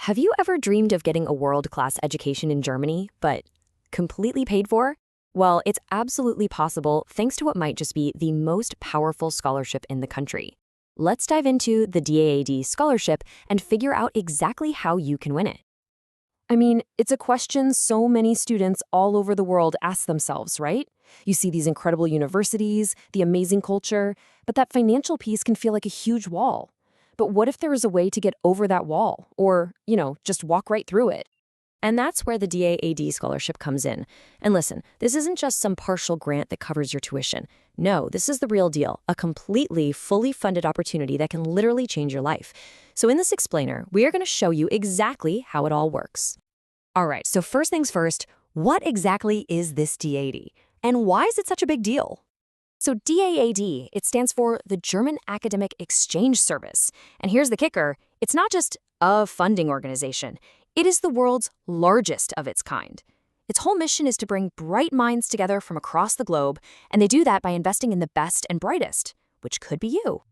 Have you ever dreamed of getting a world-class education in Germany, but completely paid for? Well, it's absolutely possible thanks to what might just be the most powerful scholarship in the country. Let's dive into the DAAD Scholarship and figure out exactly how you can win it. I mean, it's a question so many students all over the world ask themselves, right? You see these incredible universities, the amazing culture, but that financial piece can feel like a huge wall. But what if there is a way to get over that wall or, just walk right through it? And that's where the DAAD scholarship comes in. And listen, this isn't just some partial grant that covers your tuition. No, this is the real deal, a completely fully funded opportunity that can literally change your life. So in this explainer, we are going to show you exactly how it all works. All right, so first things first, what exactly is this DAAD? And why is it such a big deal? So DAAD, it stands for the German Academic Exchange Service. And here's the kicker, it's not just a funding organization. It is the world's largest of its kind. Its whole mission is to bring bright minds together from across the globe, and they do that by investing in the best and brightest, which could be you.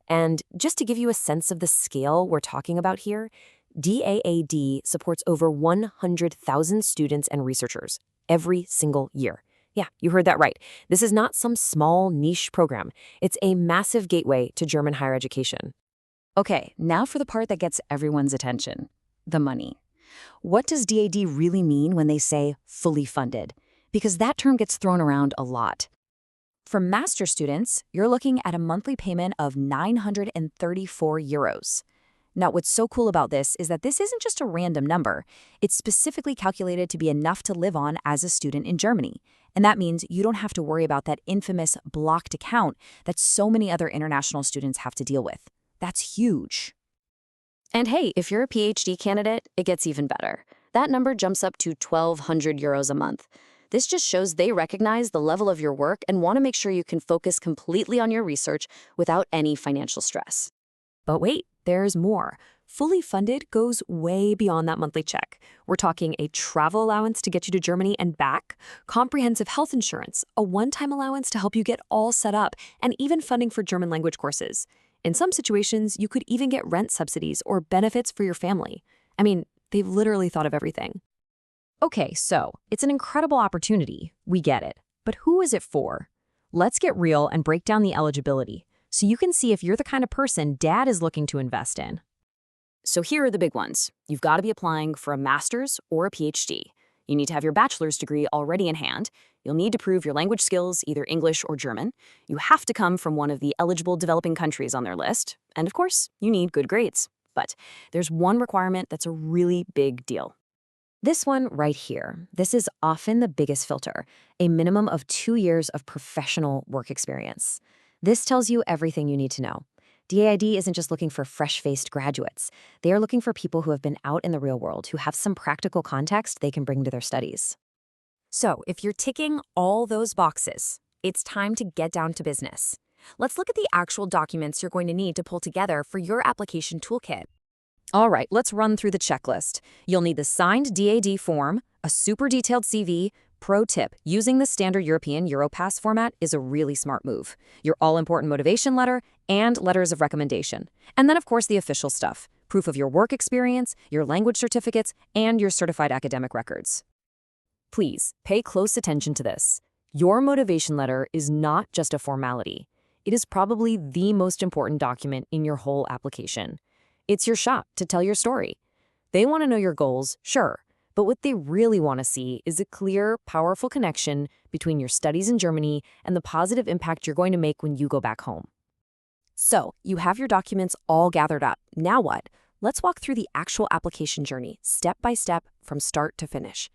And just to give you a sense of the scale we're talking about here, DAAD supports over 100,000 students and researchers every single year. Yeah, you heard that right. This is not some small niche program. It's a massive gateway to German higher education. Okay, now for the part that gets everyone's attention, the money. What does DAAD really mean when they say fully funded? Because that term gets thrown around a lot. For master students, you're looking at a monthly payment of 934 euros. Now, what's so cool about this is that this isn't just a random number. It's specifically calculated to be enough to live on as a student in Germany. And that means you don't have to worry about that infamous blocked account that so many other international students have to deal with. That's huge. And hey, if you're a PhD candidate, it gets even better. That number jumps up to 1,200 euros a month. This just shows they recognize the level of your work and want to make sure you can focus completely on your research without any financial stress. But wait, there's more. Fully funded goes way beyond that monthly check. We're talking a travel allowance to get you to Germany and back, comprehensive health insurance, a one-time allowance to help you get all set up, and even funding for German language courses. In some situations, you could even get rent subsidies or benefits for your family. I mean, they've literally thought of everything. Okay, so it's an incredible opportunity. We get it. But who is it for? Let's get real and break down the eligibility so you can see if you're the kind of person DAAD is looking to invest in. So here are the big ones. You've got to be applying for a master's or a PhD. You need to have your bachelor's degree already in hand. You'll need to prove your language skills, either English or German. You have to come from one of the eligible developing countries on their list. And of course, you need good grades. But there's one requirement that's a really big deal. This one right here. This is often the biggest filter, a minimum of 2 years of professional work experience. This tells you everything you need to know. DAAD isn't just looking for fresh-faced graduates. They are looking for people who have been out in the real world, who have some practical context they can bring to their studies. So, if you're ticking all those boxes, it's time to get down to business. Let's look at the actual documents you're going to need to pull together for your application toolkit. All right, let's run through the checklist. You'll need the signed DAAD form, a super detailed CV. Pro tip, using the standard European Europass format is a really smart move. Your all-important motivation letter and letters of recommendation. And then, of course, the official stuff. Proof of your work experience, your language certificates, and your certified academic records. Please, pay close attention to this. Your motivation letter is not just a formality. It is probably the most important document in your whole application. It's your shot to tell your story. They want to know your goals, sure. But what they really want to see is a clear, powerful connection between your studies in Germany and the positive impact you're going to make when you go back home. So, you have your documents all gathered up. Now what? Let's walk through the actual application journey, step by step, from start to finish.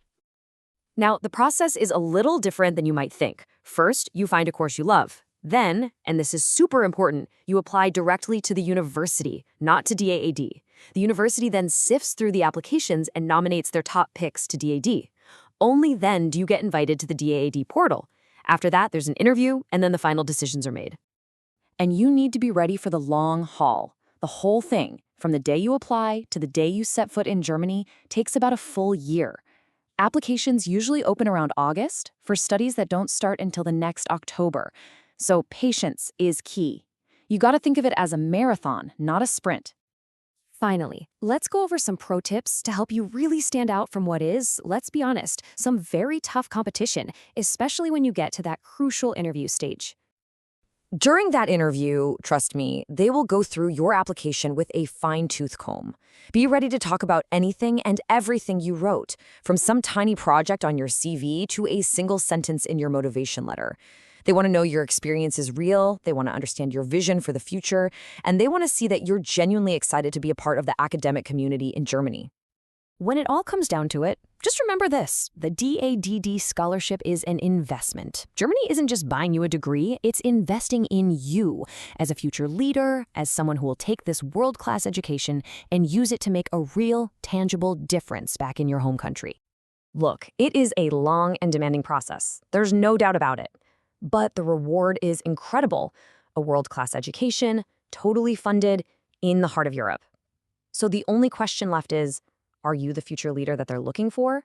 Now, the process is a little different than you might think. First, you find a course you love. Then, and this is super important, you apply directly to the university, not to DAAD. The university then sifts through the applications and nominates their top picks to DAAD. Only then do you get invited to the DAAD portal. After that, there's an interview, and then the final decisions are made. And you need to be ready for the long haul. The whole thing, from the day you apply to the day you set foot in Germany, takes about a full year. Applications usually open around August for studies that don't start until the next October. So patience is key. You got to think of it as a marathon, not a sprint. Finally, let's go over some pro tips to help you really stand out from what is, let's be honest, some very tough competition, especially when you get to that crucial interview stage. During that interview, trust me, they will go through your application with a fine-tooth comb. Be ready to talk about anything and everything you wrote, from some tiny project on your CV to a single sentence in your motivation letter. They want to know your experience is real, they want to understand your vision for the future, and they want to see that you're genuinely excited to be a part of the academic community in Germany. When it all comes down to it, just remember this: the DAAD Scholarship is an investment. Germany isn't just buying you a degree, it's investing in you as a future leader, as someone who will take this world-class education and use it to make a real, tangible difference back in your home country. Look, it is a long and demanding process. There's no doubt about it. But the reward is incredible: a world-class education, totally funded, in the heart of Europe. So the only question left is, are you the future leader that they're looking for?